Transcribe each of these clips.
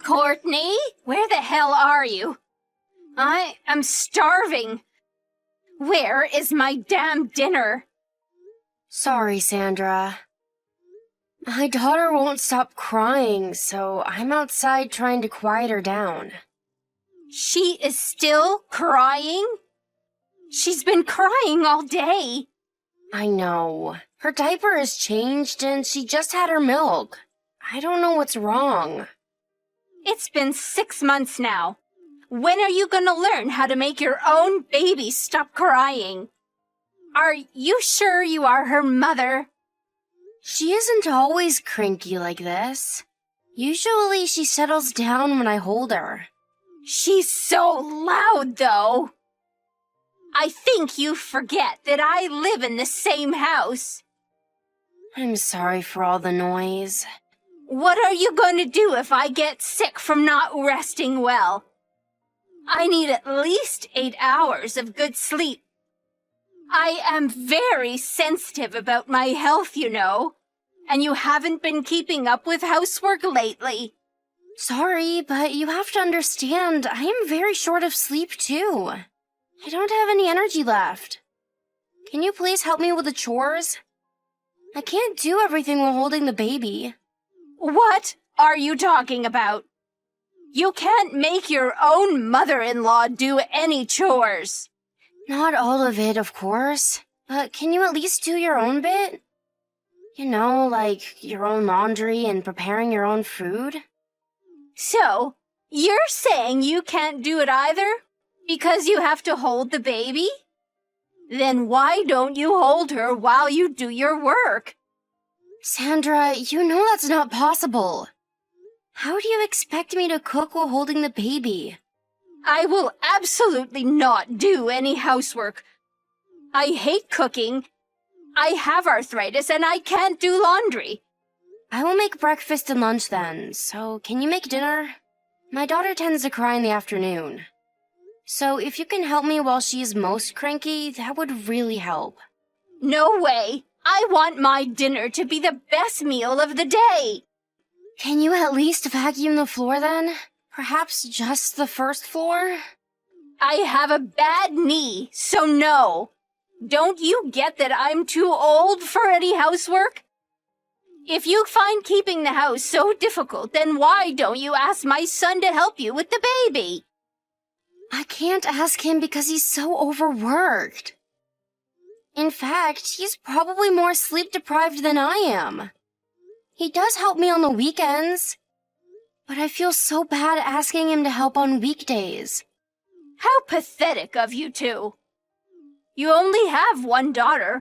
Courtney, where the hell are you? I am starving. Where is my damn dinner? Sorry, Sandra. My daughter won't stop crying, so I'm outside trying to quiet her down. She is still crying? She's been crying all day. I know. Her diaper is changed and she just had her milk. I don't know what's wrong. It's been 6 months now. When are you gonna learn how to make your own baby stop crying? Are you sure you are her mother? She isn't always cranky like this. Usually she settles down when I hold her. She's so loud, though. I think you forget that I live in the same house. I'm sorry for all the noise. What are you going to do if I get sick from not resting well? I need at least 8 hours of good sleep. I am very sensitive about my health, you know, and you haven't been keeping up with housework lately. Sorry, but you have to understand, I am very short of sleep too. I don't have any energy left. Can you please help me with the chores? I can't do everything while holding the baby. What are you talking about? You can't make your own mother-in-law do any chores. Not all of it, of course. But can you at least do your own bit? You know, like your own laundry and preparing your own food? So, you're saying you can't do it either? Because you have to hold the baby? Then why don't you hold her while you do your work? Sandra, you know that's not possible. How do you expect me to cook while holding the baby? I will absolutely not do any housework. I hate cooking. I have arthritis and I can't do laundry. I will make breakfast and lunch then, so can you make dinner? My daughter tends to cry in the afternoon. So if you can help me while she is most cranky, that would really help. No way. I want my dinner to be the best meal of the day. Can you at least vacuum the floor then? Perhaps just the first floor? I have a bad knee, so no. Don't you get that I'm too old for any housework? If you find keeping the house so difficult, then why don't you ask my son to help you with the baby? I can't ask him because he's so overworked. In fact, he's probably more sleep-deprived than I am. He does help me on the weekends, but I feel so bad asking him to help on weekdays. How pathetic of you two. You only have one daughter.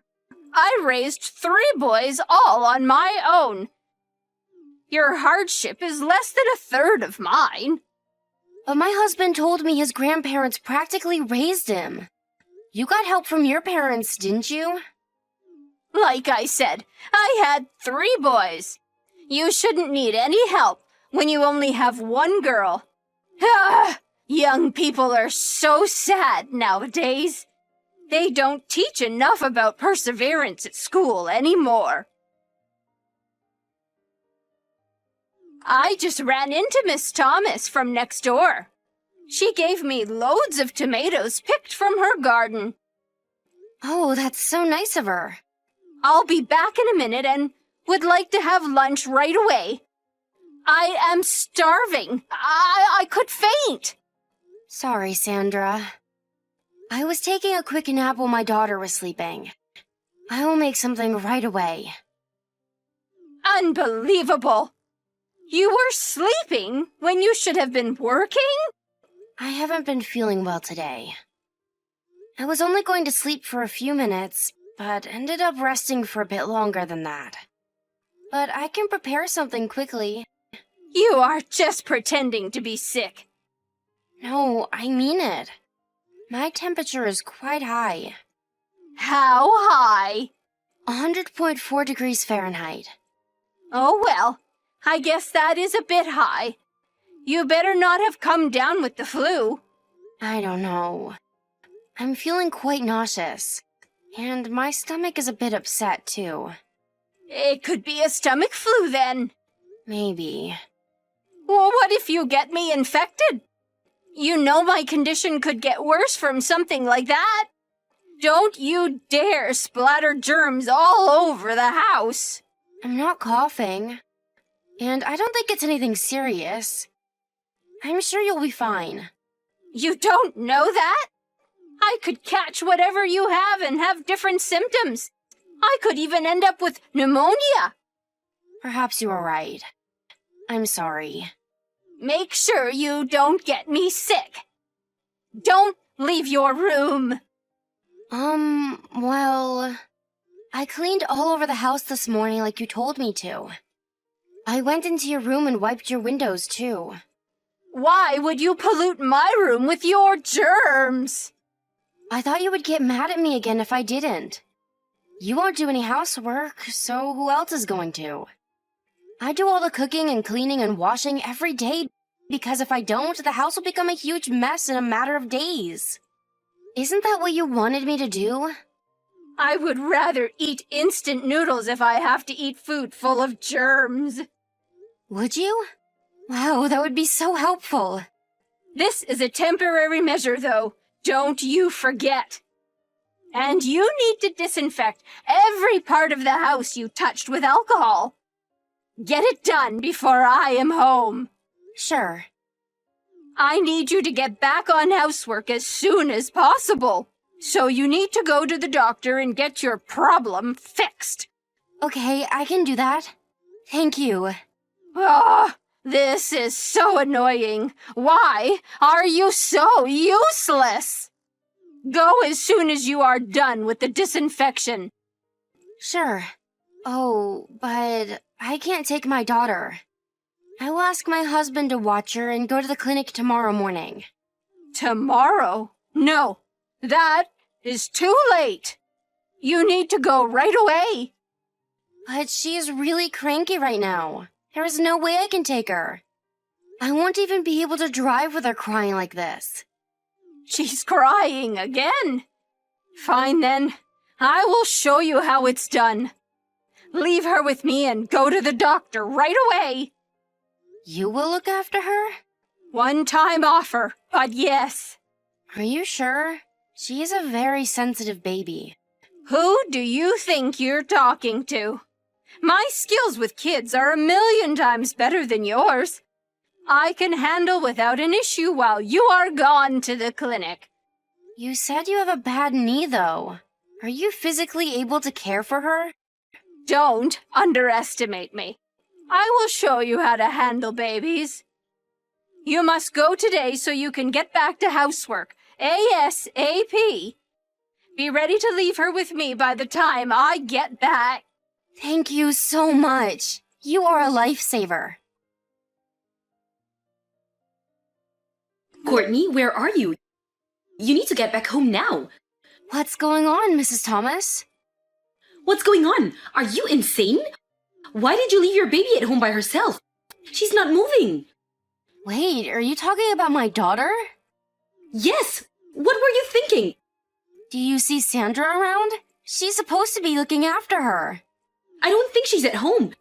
I raised 3 boys all on my own. Your hardship is less than a third of mine. But my husband told me his grandparents practically raised him. You got help from your parents, didn't you? Like I said, I had 3 boys. You shouldn't need any help when you only have one girl. Ah, young people are so sad nowadays. They don't teach enough about perseverance at school anymore. I just ran into Miss Thomas from next door. She gave me loads of tomatoes picked from her garden. Oh, that's so nice of her. I'll be back in a minute and would like to have lunch right away. I am starving. I could faint. Sorry, Sandra. I was taking a quick nap while my daughter was sleeping. I will make something right away. Unbelievable. You were sleeping when you should have been working? I haven't been feeling well today. I was only going to sleep for a few minutes, but ended up resting for a bit longer than that. But I can prepare something quickly. You are just pretending to be sick. No, I mean it. My temperature is quite high. How high? 100.4 degrees Fahrenheit. Oh well, I guess that is a bit high. You better not have come down with the flu. I don't know. I'm feeling quite nauseous, and my stomach is a bit upset too. It could be a stomach flu then. Maybe. Well, what if you get me infected? You know my condition could get worse from something like that. Don't you dare splatter germs all over the house. I'm not coughing. And I don't think it's anything serious. I'm sure you'll be fine. You don't know that? I could catch whatever you have and have different symptoms. I could even end up with pneumonia. Perhaps you are right. I'm sorry. Make sure you don't get me sick. Don't leave your room. Well, I cleaned all over the house this morning like you told me to. I went into your room and wiped your windows too. Why would you pollute my room with your germs? I thought you would get mad at me again if I didn't. You won't do any housework, so who else is going to? I do all the cooking and cleaning and washing every day because if I don't, the house will become a huge mess in a matter of days. Isn't that what you wanted me to do? I would rather eat instant noodles if I have to eat food full of germs. Would you? Wow, that would be so helpful. This is a temporary measure, though. Don't you forget. And you need to disinfect every part of the house you touched with alcohol. Get it done before I am home. Sure. I need you to get back on housework as soon as possible. So you need to go to the doctor and get your problem fixed. Okay, I can do that. Thank you. Ah, this is so annoying. Why are you so useless? Go as soon as you are done with the disinfection. Sure. Oh, but I can't take my daughter. I will ask my husband to watch her and go to the clinic tomorrow morning. Tomorrow? No, that is too late. You need to go right away. But she is really cranky right now. There is no way I can take her. I won't even be able to drive with her crying like this. She's crying again. Fine then. I will show you how it's done. Leave her with me and go to the doctor right away. You will look after her? One-time offer, but yes. Are you sure? She is a very sensitive baby. Who do you think you're talking to? My skills with kids are 1,000,000 times better than yours. I can handle without an issue while you are gone to the clinic. You said you have a bad knee, though. Are you physically able to care for her? Don't underestimate me. I will show you how to handle babies. You must go today so you can get back to housework, ASAP. Be ready to leave her with me by the time I get back. Thank you so much. You are a lifesaver. Courtney, where are you? You need to get back home now. What's going on, Mrs. Thomas? What's going on? Are you insane? Why did you leave your baby at home by herself? She's not moving. Wait, are you talking about my daughter? Yes. What were you thinking? Do you see Sandra around? She's supposed to be looking after her. I don't think she's at home.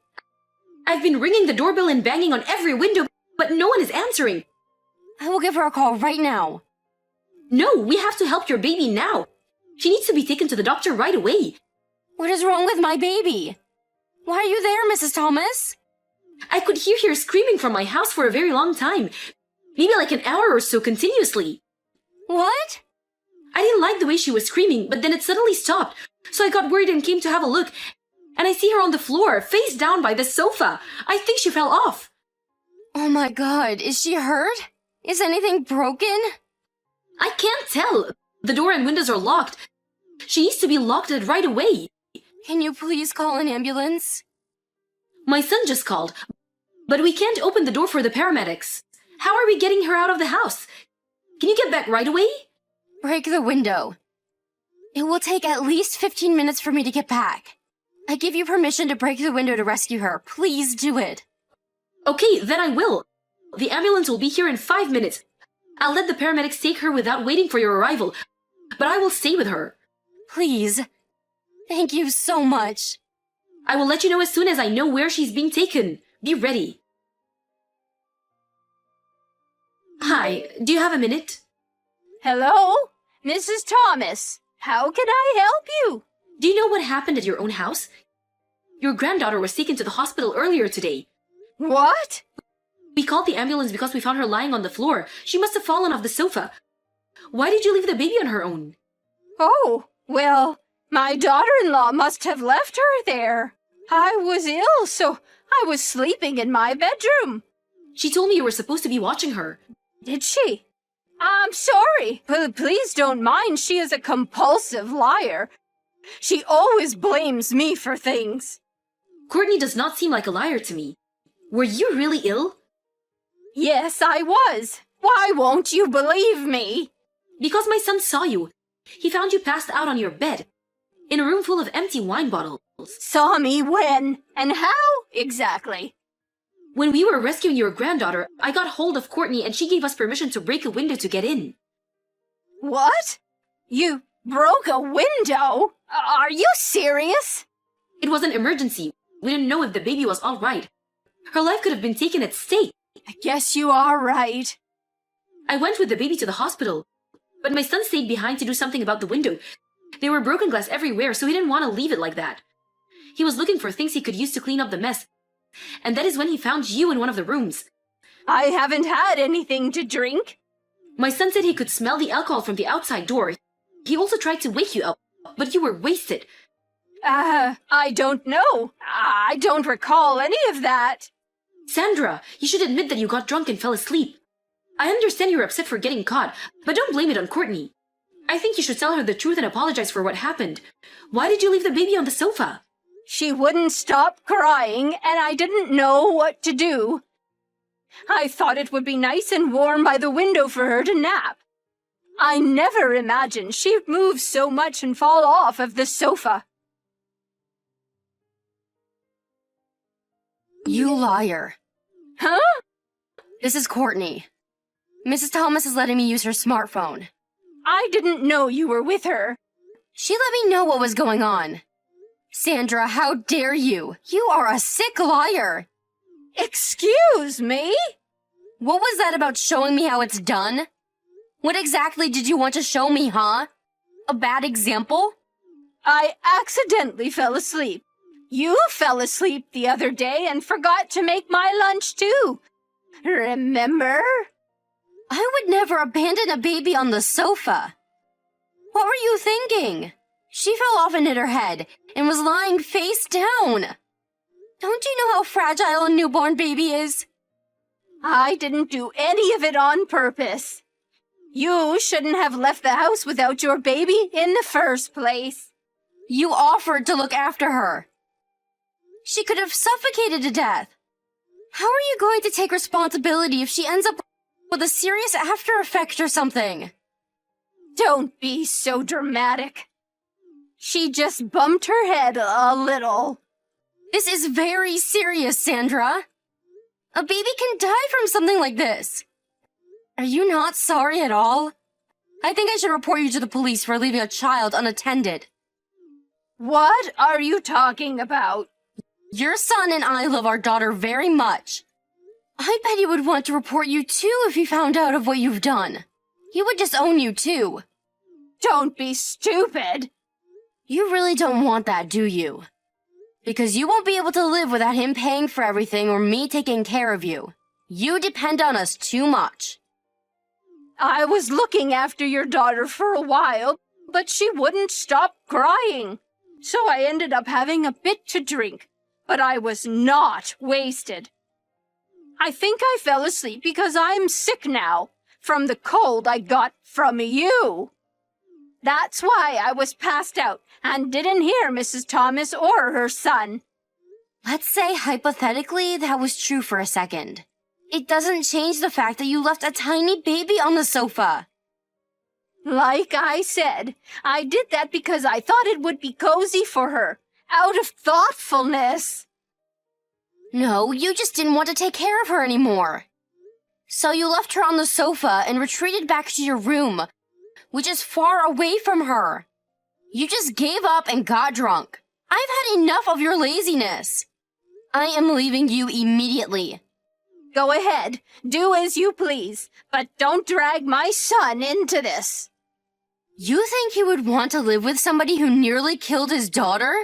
I've been ringing the doorbell and banging on every window, but no one is answering. I will give her a call right now. No, we have to help your baby now. She needs to be taken to the doctor right away. What is wrong with my baby? Why are you there, Mrs. Thomas? I could hear her screaming from my house for a very long time. Maybe like an hour or so continuously. What? I didn't like the way she was screaming, but then it suddenly stopped. So I got worried and came to have a look. And I see her on the floor, face down by the sofa. I think she fell off. Oh my God, is she hurt? Is anything broken? I can't tell. The door and windows are locked. She needs to be locked right away. Can you please call an ambulance? My son just called, but we can't open the door for the paramedics. How are we getting her out of the house? Can you get back right away? Break the window. It will take at least 15 minutes for me to get back. I give you permission to break the window to rescue her. Please do it. Okay, then I will. The ambulance will be here in 5 minutes. I'll let the paramedics take her without waiting for your arrival, but I will stay with her. Please. Thank you so much. I will let you know as soon as I know where she's being taken. Be ready. Hi, do you have a minute? Hello? Mrs. Thomas, how can I help you? Do you know what happened at your own house? Your granddaughter was taken to the hospital earlier today. What? We called the ambulance because we found her lying on the floor. She must have fallen off the sofa. Why did you leave the baby on her own? Oh, well, my daughter-in-law must have left her there. I was ill, so I was sleeping in my bedroom. She told me you were supposed to be watching her. Did she? I'm sorry, but please don't mind. She is a compulsive liar. She always blames me for things. Courtney does not seem like a liar to me. Were you really ill? Yes, I was. Why won't you believe me? Because my son saw you. He found you passed out on your bed, in a room full of empty wine bottles. Saw me when? And how? Exactly. When we were rescuing your granddaughter, I got hold of Courtney and she gave us permission to break a window to get in. What? You broke a window? Are you serious? It was an emergency. We didn't know if the baby was all right. Her life could have been taken at stake. I guess you are right. I went with the baby to the hospital, but my son stayed behind to do something about the window. There were broken glass everywhere, so he didn't want to leave it like that. He was looking for things he could use to clean up the mess. And that is when he found you in one of the rooms. I haven't had anything to drink. My son said he could smell the alcohol from the outside door. He also tried to wake you up, but you were wasted. I don't know. I don't recall any of that. Sandra, you should admit that you got drunk and fell asleep. I understand you're upset for getting caught, but don't blame it on Courtney. I think you should tell her the truth and apologize for what happened. Why did you leave the baby on the sofa? She wouldn't stop crying, and I didn't know what to do. I thought it would be nice and warm by the window for her to nap. I never imagined she'd move so much and fall off of the sofa. You liar. Huh? This is Courtney. Mrs. Thomas is letting me use her smartphone. I didn't know you were with her. She let me know what was going on. Sandra, how dare you? You are a sick liar. Excuse me? What was that about showing me how it's done? What exactly did you want to show me, huh? A bad example? I accidentally fell asleep. You fell asleep the other day and forgot to make my lunch too. Remember? I would never abandon a baby on the sofa. What were you thinking? She fell off and hit her head and was lying face down. Don't you know how fragile a newborn baby is? I didn't do any of it on purpose. You shouldn't have left the house without your baby in the first place. You offered to look after her. She could have suffocated to death. How are you going to take responsibility if she ends up with a serious after effect or something? Don't be so dramatic. She just bumped her head a little. This is very serious, Sandra. A baby can die from something like this. Are you not sorry at all? I think I should report you to the police for leaving a child unattended. What are you talking about? Your son and I love our daughter very much. I bet he would want to report you too if he found out of what you've done. He would disown you too. Don't be stupid. You really don't want that, do you? Because you won't be able to live without him paying for everything or me taking care of you. You depend on us too much. I was looking after your daughter for a while, but she wouldn't stop crying. So I ended up having a bit to drink, but I was not wasted. I think I fell asleep because I'm sick now, from the cold I got from you. That's why I was passed out and didn't hear Mrs. Thomas or her son. Let's say hypothetically that was true for a second. It doesn't change the fact that you left a tiny baby on the sofa. Like I said, I did that because I thought it would be cozy for her, out of thoughtfulness. No, you just didn't want to take care of her anymore. So you left her on the sofa and retreated back to your room, which is far away from her. You just gave up and got drunk. I've had enough of your laziness. I am leaving you immediately. Go ahead, do as you please, but don't drag my son into this. You think he would want to live with somebody who nearly killed his daughter?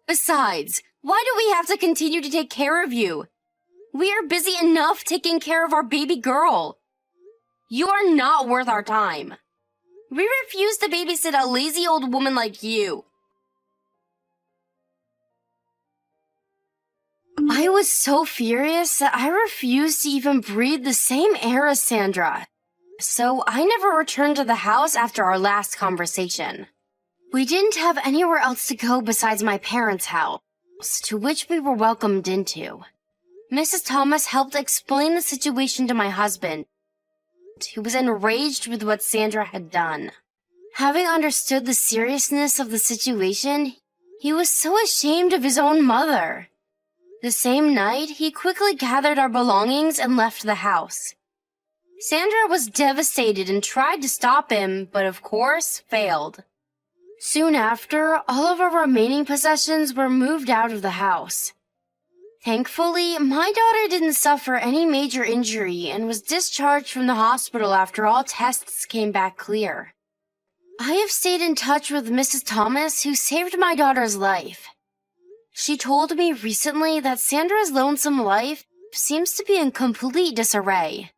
Besides, why do we have to continue to take care of you? We are busy enough taking care of our baby girl. You are not worth our time. We refuse to babysit a lazy old woman like you. I was so furious that I refused to even breathe the same air as Sandra. So I never returned to the house after our last conversation. We didn't have anywhere else to go besides my parents' house, to which we were welcomed into. Mrs. Thomas helped explain the situation to my husband, who was enraged with what Sandra had done. Having understood the seriousness of the situation, he was so ashamed of his own mother. The same night, he quickly gathered our belongings and left the house. Sandra was devastated and tried to stop him, but of course, failed. Soon after, all of our remaining possessions were moved out of the house. Thankfully, my daughter didn't suffer any major injury and was discharged from the hospital after all tests came back clear. I have stayed in touch with Mrs. Thomas, who saved my daughter's life. She told me recently that Sandra's lonesome life seems to be in complete disarray.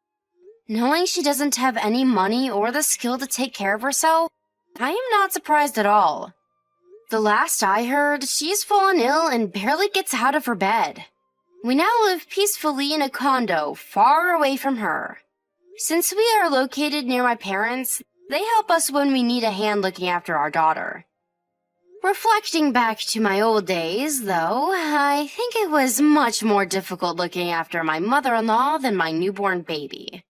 Knowing she doesn't have any money or the skill to take care of herself, I am not surprised at all. The last I heard, she's fallen ill and barely gets out of her bed. We now live peacefully in a condo far away from her. Since we are located near my parents, they help us when we need a hand looking after our daughter. Reflecting back to my old days, though, I think it was much more difficult looking after my mother-in-law than my newborn baby.